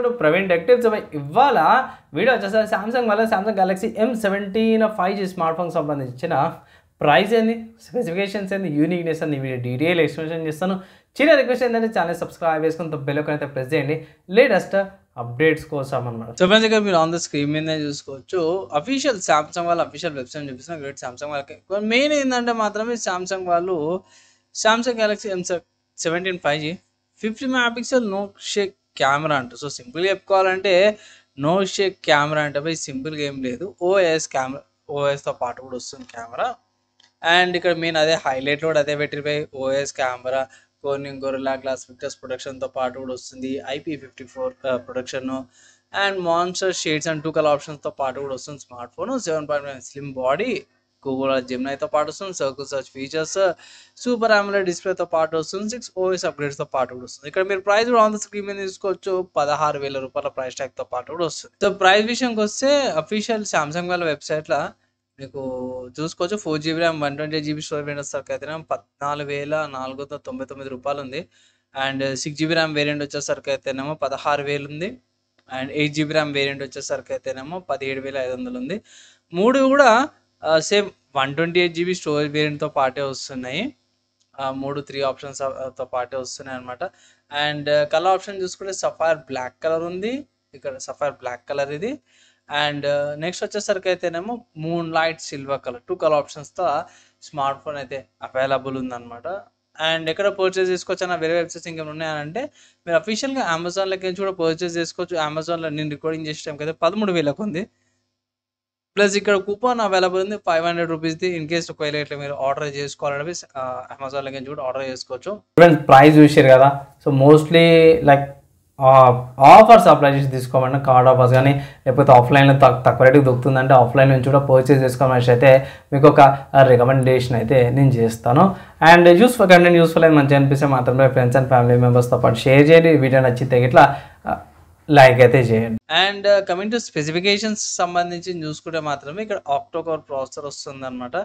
Welcome to Praveen టెక్టివ్స్. ఇవాళ video వచ్చేసరికి Samsung వల్ల Samsung Galaxy M17 5G smart phone సంబంధించిన ప్రైస్ ఏంది, స్పెసిఫికేషన్స్ ఏంది, యూనిక్నెస్ అని వీడియో డీటెయిల్ ఎక్స్ప్లెనేషన్ చేస్తాను. చిన్న రిక్వెస్ట్ ఏంటంటే ఛానల్ సబ్స్క్రైబ్ చేసుకుని బెల్ ఐకాన్ అయితే ప్రెస్ చేయండి లేటెస్ట్ అప్డేట్స్ కోసం అనమాట. సో ఫ్రెండ్స్ ఇక్కడ మీరు ఆన్ ద స్క్రీన్ మీద చూసుకోవచ్చు అఫీషియల్ సామ్సంగ్ వాళ్ళ అఫీషియల్ వెబ్సైట్ చూపిస్తున్నారు. గ్రేట్ సామ్సంగ్ వాళ్ళకి మెయిన్ ఏంటంటే మాత్రమే సామ్సంగ్ వాళ్ళు Samsung Galaxy M17 5G 50 megapixel no shake camera అంట. సో సింపుల్గా చెప్పుకోవాలంటే నో షేక్ కెమెరా అంటే పోయి సింపుల్గా ఏం లేదు, ఓఎస్తో పాటు కూడా వస్తుంది కెమెరా. అండ్ ఇక్కడ మెయిన్ అదే హైలైట్ కూడా అదే పెట్టిపోయి OS camera Corning Gorilla glass Victus ప్రొడక్షన్తో పాటు కూడా వస్తుంది, IP54 protection and monster shades and 2 colour ఆప్షన్స్తో పాటు కూడా వస్తుంది. Smart phone 7.9 slim body, Google జెమినైతో పాటు వస్తుంది, circle search features, super AMOLED డిస్ప్లేతో పాటు వస్తుంది, 6 OS అప్గ్రేడ్స్తో పాటు కూడా వస్తుంది. ఇక్కడ మీరు ప్రైస్ కూడా ఆన్ ద స్క్రీన్ మీద తీసుకోవచ్చు, 16,000 రూపాయల ప్రైస్ ట్యాగ్తో పాటు కూడా వస్తుంది. సో ప్రైస్ విషయంకి వస్తే అఫీషియల్ సామ్సంగ్ వాళ్ళ వెబ్సైట్లో మీకు చూసుకోవచ్చు 4GB RAM 128GB storage variant వచ్చేసరికి అయితే 14,499 రూపాయలు ఉంది. అండ్ 6GB ర్యామ్ వేరియంట్ వచ్చేసరికి అయితేనేమో 16,000 ఉంది. అండ్ 8GB ర్యామ్ వేరియంట్ వచ్చేసరికి అయితేనేమో 17,500 ఉంది. మూడు కూడా సేమ్ 128GB స్టోరేజ్ వేరియంట్తో పాటే వస్తున్నాయి. మూడు 3 ఆప్షన్స్తో పాటే వస్తున్నాయి అనమాట. అండ్ కలర్ ఆప్షన్ చూసుకుంటే సఫైర్ బ్లాక్ కలర్ ఉంది, ఇక్కడ సఫైర్ బ్లాక్ కలర్ ఇది. అండ్ నెక్స్ట్ వచ్చేసరికి అయితేనేమో moonlight silver colour 2 colour ఆప్షన్స్తో స్మార్ట్ ఫోన్ అయితే అవైలబుల్ ఉందన్నమాట. అండ్ ఎక్కడ పర్చేస్ చేసుకోవచ్చు అన్న వేరే వెబ్సైట్స్ ఇంకేమైనా ఉన్నాయంటే మీరు అఫీషియల్గా అమెజాన్లోకి నుంచి కూడా పర్చేస్ చేసుకోవచ్చు. అమెజాన్లో నేను రికార్డింగ్ చేసే టైంకి అయితే 13,000 ఉంది. ప్లస్ ఇక్కడ కూపన్ అవైలబుల్ ఉంది 500 రూపీస్ది. ఇన్ కేస్ ఒకవేళ ఇట్లా మీరు ఆర్డర్ చేసుకోవాలంటే అమెజాన్లో నుంచి కూడా ఆర్డర్ చేసుకోవచ్చు. ప్రైస్ చూసారు కదా, so mostly like offers apply చేసి తీసుకోమన్నా కార్డ్ ఆఫర్స్ కానీ లేకపోతే ఆఫ్లైన్లో తక్కువ రేటుకి దొరుకుతుందంటే ఆఫ్లైన్ నుంచి కూడా పర్చేస్ చేసుకోమని అయితే మీకు ఒక రికమెండేషన్ అయితే నేను చేస్తాను. అండ్ కంటెంట్ యూస్ఫుల్ అయితే మంచిగా అనిపిస్తే మాత్రమే ఫ్రెండ్స్ అండ్ ఫ్యామిలీ మెంబర్స్తో పాటు షేర్ చేయండి. వీడియో నచ్చితే ఇట్లా లైక్ అయితే చేయండి. అండ్ కమింగ్ టు స్పెసిఫికేషన్స్ సంబంధించి చూసుకుంటే మాత్రమే ఇక్కడ ఆక్టోకోర్ ప్రాసెసర్ వస్తుంది అనమాట.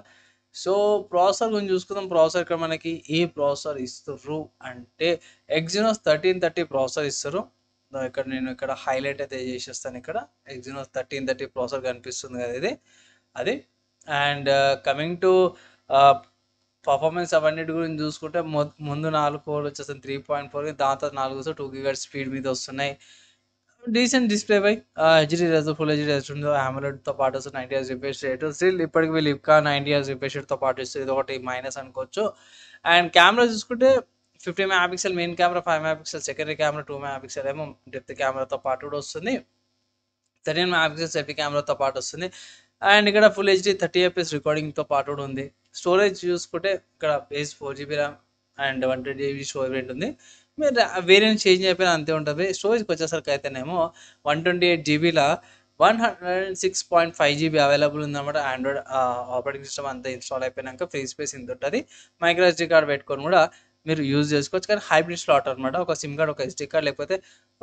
సో ప్రాసెసర్ గురించి చూసుకుందాం. ప్రాసెసర్ ఇక్కడ మనకి ఏ ప్రాసెసర్ ఇస్తారు అంటే Exynos 1330 ప్రాసెసర్ ఇస్తారు. ఇక్కడ నేను ఇక్కడ హైలైట్ అయితే చేసేస్తాను. ఇక్కడ Exynos 1330 ప్రాసెసర్ కనిపిస్తుంది కదా ఇది అది. అండ్ కమింగ్ టు పర్ఫార్మెన్స్ అవన్నిటి గురించి చూసుకుంటే ముందు 4 కోర్లు వచ్చేస్తాయి 3.4, దాంతో 4 2 GHz స్పీడ్ మీద వస్తున్నాయి. Decent display by HD full HD resolution AMOLEDతో పాటు వస్తుంది, 90 Hz రిఫ్రెష్ రేట్. స్టిల్ ఇప్పటికి వీళ్ళు ఇంకా 90 Hz రిఫ్రెష్ రేట్తో పాటు ఇస్తుంది, ఇది ఒకటి మైనస్ అనుకోవచ్చు. అండ్ కెమెరా చూసుకుంటే 50 megapixel main camera, 5 megapixel secondary camera, 2 megapixel ఏమో డెప్త్ కెమెరాతో పాటు కూడా వస్తుంది, 13 మెగాపిక్సెల్ సెల్ఫీ కెమెరాతో పాటు వస్తుంది. అండ్ ఇక్కడ ఫుల్ హెచ్డి 30 fps రికార్డింగ్తో పాటు కూడా ఉంది. స్టోరేజ్ చూసుకుంటే ఇక్కడ base 4GB RAM and 128GB storage variant ఉంది. మీరు వేరియంట్ చేంజ్ అయిపోయినా అంతే ఉంటుంది. స్టోరేజ్కి వచ్చేసరికి అయితేనేమో 128GBలో 106.5GB అవైలబుల్ ఉందన్నమాట. ఆండ్రాయిడ్ ఆపరేటింగ్ సిస్టమ్ అంతా ఇన్స్టాల్ అయిపోయినాక ఫ్రీ స్పేస్ ఇంత ఉంటుంది. మైక్రో SD కార్డ్ పెట్టుకొని కూడా మీరు యూజ్ చేసుకోవచ్చు. కానీ హైబ్రిడ్ స్లాట్ అనమాట, ఒక సిమ్ కార్డ్ ఒక SD కార్డ్ లేకపోతే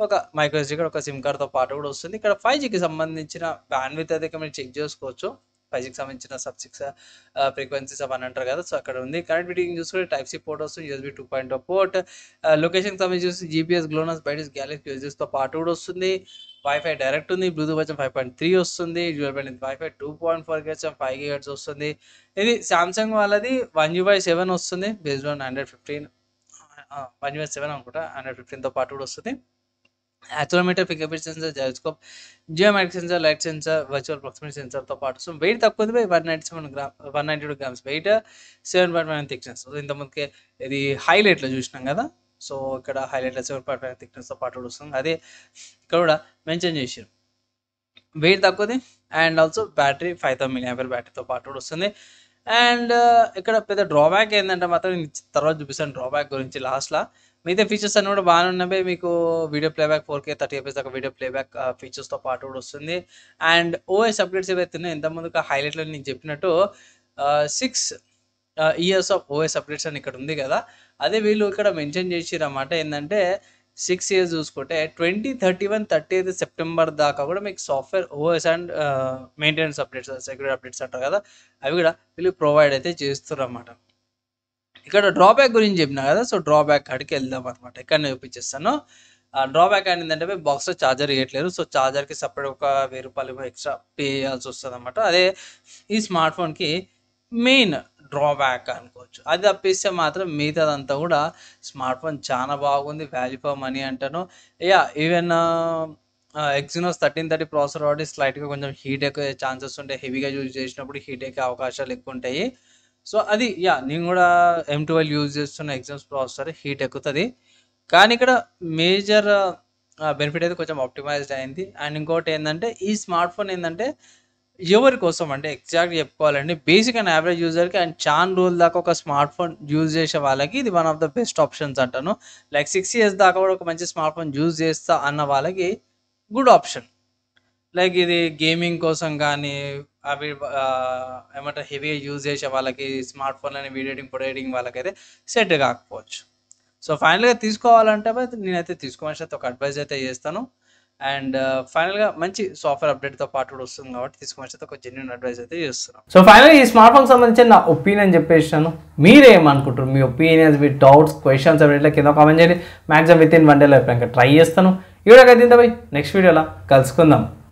ఒక మైక్రో SD కార్డ్ ఒక సిమ్ కార్డ్తో పాటు కూడా వస్తుంది. ఇక్కడ 5Gకి సంబంధించిన బ్యాండ్విడ్త్ అయితే మీరు చెక్ చేసుకోవచ్చు. 5Gకి సంబంధించిన సబ్ 6 ఫ్రీక్వెన్సీస్ అవన్నీ అంటారు కదా, సో అక్కడ ఉంది. కనెక్టివిటీ చూసుకుంటే Type-C పోర్ట్ వస్తుంది, USB 2.0 పోర్ట్. లొకేషన్కి సంబంధించి GPS, GLONASS, BIDUS, Galaxy USBతో పాటు కూడా వస్తుంది. వైఫై డైరెక్ట్ ఉంది, బ్లూటూత్ వచ్చి 5.3 వస్తుంది, dual band wifi 2.4 GHz 5 GHz వస్తుంది. ఇది సామ్సంగ్ వాళ్ళది 1UI7 వస్తుంది బేస్డ్ ఆన్ Android 15, 1UI7 అనుకుంటా, Android 15తో పాటు కూడా వస్తుంది. Accelerometer, fingerprint sensor, gyroscope, geometric sensor, light sensor, virtual proximity సెన్సర్తో పాటు. సో వెయిట్ తక్కువ ఉంది, 192 గ్రామ్స్ వెయిట్, 7.9 థిక్నెస్. ఇంతకుముందుకే ఇది హైలైట్లో చూసినాం కదా, సో ఇక్కడ హైలైట్లో 7.9 థిక్నెస్తో పాటు కూడా వస్తుంది. అదే ఇక్కడ కూడా మెన్షన్ చేసారు, వెయిట్ తక్కువది. అండ్ ఆల్సో బ్యాటరీ 5000 mAh బ్యాటరీతో పాటు కూడా వస్తుంది. అండ్ ఇక్కడ పెద్ద డ్రాబ్యాక్ ఏంటంటే మాత్రం తర్వాత చూపిస్తాను డ్రాబ్యాక్ గురించి లాస్ట్లో. మిగతా ఫీచర్స్ అన్నీ కూడా బాగానే ఉన్నాయి. మీకు వీడియో ప్లేబ్యాక్ 4K 30 fps దాకా వీడియో ప్లేబ్యాక్ ఫీచర్స్తో పాటు కూడా వస్తుంది. అండ్ OS అప్డేట్స్ ఏవైతే ఉన్నాయో ఇంతకుముందు హైలైట్లో నేను చెప్పినట్టు 6 years ఆఫ్ OS అప్డేట్స్ అని ఇక్కడ ఉంది కదా, అదే వీళ్ళు ఇక్కడ మెన్షన్ చేసిరన్నమాట. ఏంటంటే 6 years చూసుకుంటే 2031 30th సెప్టెంబర్ దాకా కూడా మీకు software OS and maintenance updates, security updates అంటారు కదా, అవి కూడా వీళ్ళు ప్రొవైడ్ అయితే చేస్తారు అన్నమాట. ఇక్కడ డ్రాబ్యాక్ గురించి చెప్పినా కదా, సో డ్రాబ్యాక్ కాడికి వెళ్దాం అనమాట. ఇక్కడ నేను చూపించేస్తాను. డ్రాబ్యాక్ ఏంటంటే బాక్స్లో ఛార్జర్ ఇవ్వట్లేదు. సో ఛార్జర్కి సపరేట్ ఒక ₹1000 ఎక్స్ట్రా పే చేయాల్సి వస్తుంది అనమాట. అదే ఈ స్మార్ట్ ఫోన్కి మెయిన్ డ్రాబ్యాక్ అనుకోవచ్చు. అది తప్పిస్తే మాత్రం మిగతాదంతా కూడా స్మార్ట్ ఫోన్ చాలా బాగుంది, వాల్యూ ఫర్ మనీ అంటాను. ఈవెన్ ఎక్సినోస్ 1330 ప్రాసెసర్ కాబట్టి స్లైట్గా కొంచెం హీట్ ఎక్కే ఛాన్సెస్ ఉంటాయి. హెవీగా యూజ్ చేసినప్పుడు హీట్ ఎక్కే అవకాశాలు ఎక్కువ ఉంటాయి. సో అది నేను కూడా M12 యూజ్ చేస్తున్న ఎగ్జామ్స్ ప్రాసెసర్ హీట్ ఎక్కుతుంది. కానీ ఇక్కడ మేజర్ బెనిఫిట్ అయితే కొంచెం ఆప్టిమైజ్డ్ అయింది. అండ్ ఇంకోటి ఏంటంటే ఈ స్మార్ట్ ఫోన్ ఏంటంటే ఎవరి కోసం అంటే ఎగ్జాక్ట్గా చెప్పుకోవాలంటే బేసిక్ అండ్ యావరేజ్ యూజర్కి అండ్ చాలా రోజుల దాకా ఒక స్మార్ట్ ఫోన్ యూజ్ చేసే వాళ్ళకి ఇది one of the best options అంటాను. లైక్ 6 years దాకా కూడా ఒక మంచి స్మార్ట్ ఫోన్ యూజ్ చేస్తా అన్న వాళ్ళకి గుడ్ ఆప్షన్. లైక్ ఇది గేమింగ్ కోసం కానీ అవి ఏమంటారు హెవీగా యూజ్ చేసే వాళ్ళకి స్మార్ట్ ఫోన్ అని వీడియో ఎడిటింగ్ ఫోటో ఎడిటింగ్ వాళ్ళకైతే సెట్ కాకపోవచ్చు. సో ఫైనల్గా తీసుకోవాలంటే నేనైతే తీసుకోవాల్సి అయితే ఒక అడ్వైజ్ అయితే చేస్తాను. అండ్ ఫైనల్గా మంచి సాఫ్ట్వేర్ అప్డేట్తో పాటు కూడా వస్తుంది కాబట్టి తీసుకోవాల్సి అయితే ఒక జెన్యూన్ అడ్వైజ్ అయితే చేస్తున్నాను. సో ఫైనల్గా ఈ స్మార్ట్ ఫోన్ సంబంధించి నా ఒపీనియన్ చెప్పేసాను. మీరేమనుకుంటారు? మీ ఒపీనియన్స్, మీ డౌట్స్, క్వశ్చన్స్ అవి కింద కామెంట్ చేయండి. మ్యాక్సిమం విత్ ఇన్ 1 day లో ట్రై చేస్తాను. ఈ వీడియోకి అయితే నెక్స్ట్ వీడియోలో కలుసుకుందాం.